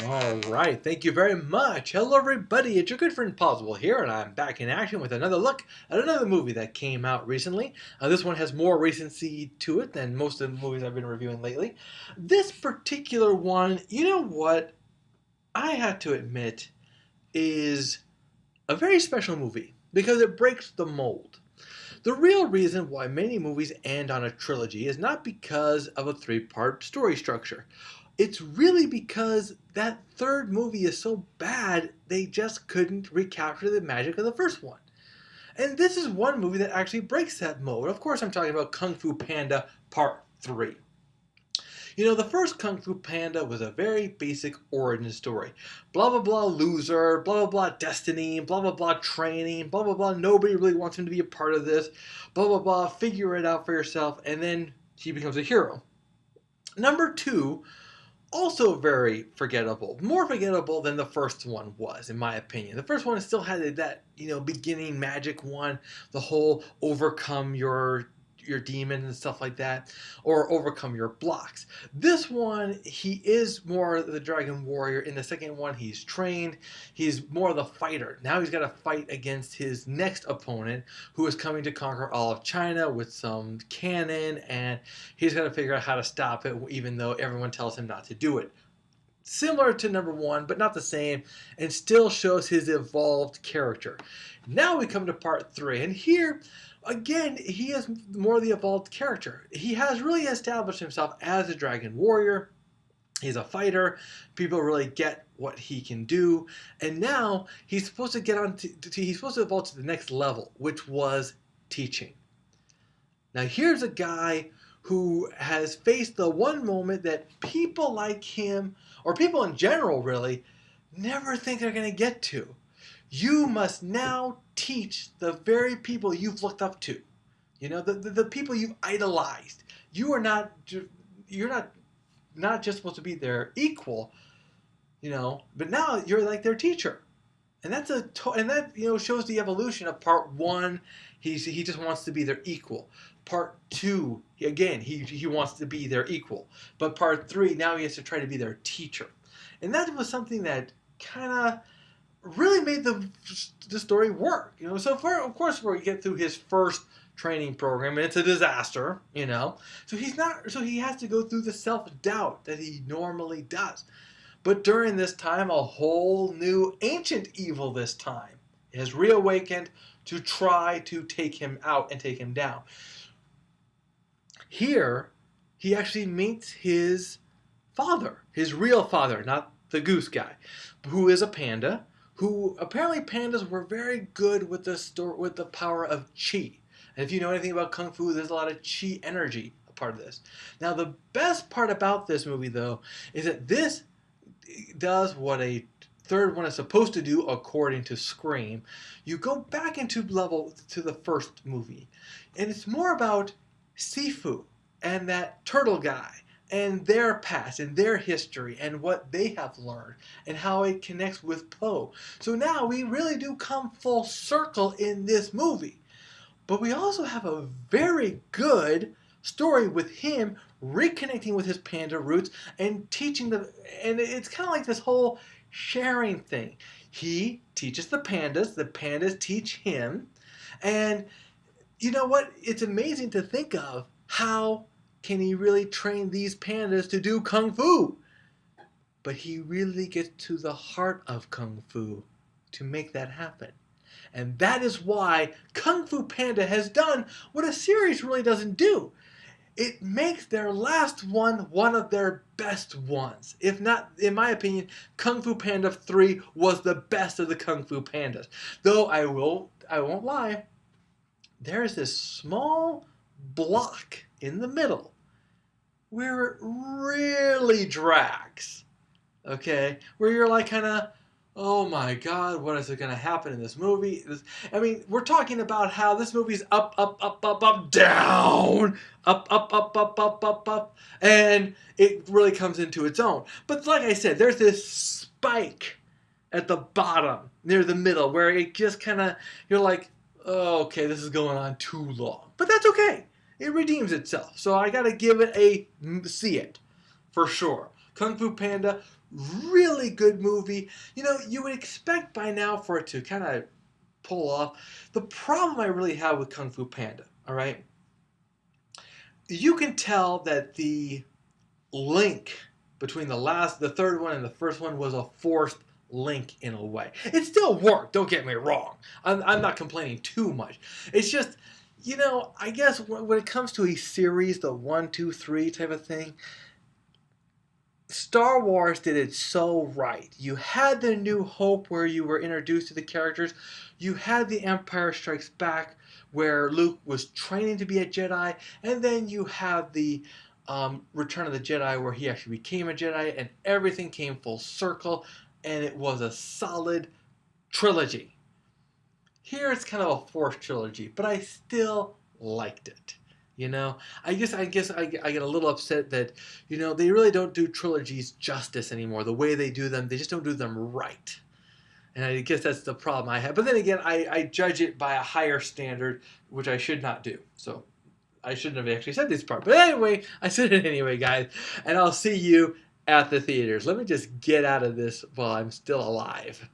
All right, thank you very much. Hello, everybody. It's your good friend Pozzible here, and I'm back in action with another look at another movie that came out recently. This one has more recency to it than most of the movies I've been reviewing lately. This particular one, you know what? I have to admit, is a very special movie because it breaks the mold. The real reason why many movies end on a trilogy is not because of a three-part story structure. It's really because that third movie is so bad they just couldn't recapture the magic of the first one. And this is one movie that actually breaks that mold. Of course, I'm talking about Kung Fu Panda Part 3. You know, the first Kung Fu Panda was a very basic origin story. Blah, blah, blah, loser, blah, blah, blah, destiny, blah, blah, blah, training, blah, blah, blah, nobody really wants him to be a part of this, blah, blah, blah, figure it out for yourself, and then he becomes a hero. Number two, also very forgettable. More forgettable than the first one was, in my opinion. The first one still had that, beginning magic one, the whole overcome your demons and stuff like that, or overcome your blocks. This one, he is more the dragon warrior. In the second one, he's trained. He's more the fighter. Now he's got to fight against his next opponent, who is coming to conquer all of China with some cannon, and he's got to figure out how to stop it, even though everyone tells him not to do it. Similar to number one, but not the same, and still shows his evolved character. Now we come to part three, and here, again, he is more the evolved character. He has really established himself as a dragon warrior. He's a fighter. People really get what he can do, and now he's supposed to get on he's supposed to evolve to the next level, which was teaching. Now here's a guy who has faced the one moment that people like him, or people in general really, never think they're going to get to. You must now teach the very people you've looked up to. The people you've idolized. You're not just supposed to be their equal, but now you're like their teacher. And that shows the evolution of part one. He just wants to be their equal. Part two, again, he wants to be their equal. But part three, now he has to try to be their teacher. And that was something that kind of really made the story work. So of course we get through his first training program, and it's a disaster. So he has to go through the self-doubt that he normally does. But during this time, a whole new ancient evil this time has reawakened to try to take him out and take him down. Here, he actually meets his father, his real father, not the goose guy, who is a panda, who apparently pandas were very good with the power of chi. And if you know anything about Kung Fu, there's a lot of chi energy a part of this. Now, the best part about this movie, though, is that this does what a third one is supposed to do according to Scream. You go back into level to the first movie, and it's more about Sifu and that turtle guy and their past and their history and what they have learned and how it connects with Po. So now we really do come full circle in this movie. But we also have a very good story with him reconnecting with his panda roots and teaching and it's kind of like this whole sharing thing. He teaches the pandas teach him, and you know what? It's amazing to think of how can he really train these pandas to do Kung Fu? But he really gets to the heart of Kung Fu to make that happen. And that is why Kung Fu Panda has done what a series really doesn't do. It makes their last one of their best ones. If not, in my opinion, Kung Fu Panda 3 was the best of the Kung Fu Pandas. Though I won't lie, there's this small block in the middle where it really drags. Okay? Where you're like kind of, oh my God, what is going to happen in this movie? We're talking about how this movie's up, up, up, up, up, down, up, up, up, up, up, up, up, and it really comes into its own. But like I said, there's this spike at the bottom, near the middle, where it just kind of, you're like, oh, okay, this is going on too long. But that's okay. It redeems itself. So I got to give it see it, for sure. Kung Fu Panda, really good movie. You know, you would expect by now for it to kind of pull off. The problem I really have with Kung Fu Panda, all right, you can tell that the link between the third one and the first one was a forced link in a way. It still worked, don't get me wrong. I'm not complaining too much. It's just, you know, I guess when it comes to a series, the 1, 2, 3 type of thing, Star Wars did it so right. You had the New Hope where you were introduced to the characters. You had the Empire Strikes Back where Luke was training to be a Jedi. And then you have the Return of the Jedi where he actually became a Jedi and everything came full circle. And it was a solid trilogy. Here it's kind of a forced trilogy, but I still liked it. You know, I guess I get a little upset that, you know, they really don't do trilogies justice anymore. The way they do them, they just don't do them right. And I guess that's the problem I have. But then again, I judge it by a higher standard, which I should not do. So I shouldn't have actually said this part. But anyway, I said it anyway, guys. And I'll see you at the theaters. Let me just get out of this while I'm still alive.